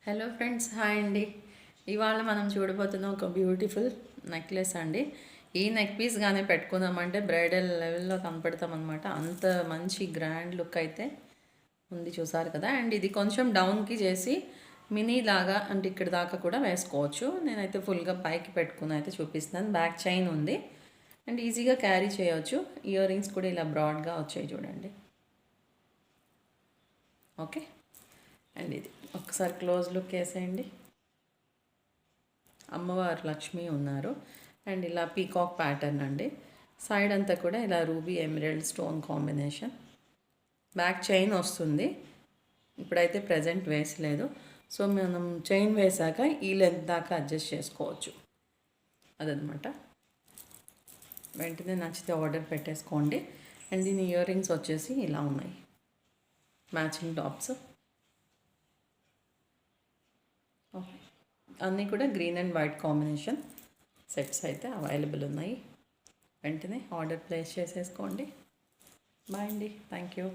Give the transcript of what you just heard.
Hello friends, hi అండి. ఇవాళ మనం చూడబోతున్న ఒక బ్యూటిఫుల్ నెక్లెస్ అండి. ఈ నెక్ పీస్ కానీ పెట్టుకుందామంటే బ్రైడల్ లెవెల్లో కనపడతామన్నమాట. అంత మంచి గ్రాండ్ లుక్ అయితే ఉంది, చూసారు కదా. అండ్ ఇది కొంచెం డౌన్కి చేసి మినీ లాగా అంటే ఇక్కడ దాకా కూడా వేసుకోవచ్చు. నేనైతే ఫుల్గా పైకి పెట్టుకుని అయితే చూపిస్తున్నాను. బ్యాక్ చైన్ ఉంది అండ్ ఈజీగా క్యారీ చేయవచ్చు. ఇయర్ రింగ్స్ కూడా ఇలా బ్రాడ్గా వచ్చాయి చూడండి. ఓకే, అండ్ ఇది ఒకసారి క్లోజ్ లుక్ వేసేయండి. అమ్మవారు లక్ష్మి ఉన్నారు అండ్ ఇలా పీకాక్ ప్యాటర్న్ అండి. సైడ్ అంతా కూడా ఇలా ruby emerald stone combination. Back chain వస్తుంది. ఇప్పుడైతే ప్రజెంట్ వేసలేదు, సో మనం చైన్ వేసాక ఈ లెంత్ దాకా అడ్జస్ట్ చేసుకోవచ్చు. అదనమాట. వెంటనే నచ్చితే ఆర్డర్ పెట్టేసుకోండి. అండ్ దీని ఇయర్ రింగ్స్ వచ్చేసి ఇలా ఉన్నాయి, మ్యాచింగ్ టాప్స్. ఓకే, అన్నీ కూడా green and white combination sets అయితే అవైలబుల్ ఉన్నాయి. వెంటనే ఆర్డర్ ప్లేస్ చేసేసుకోండి. బాయ్ అండి, థ్యాంక్ యూ.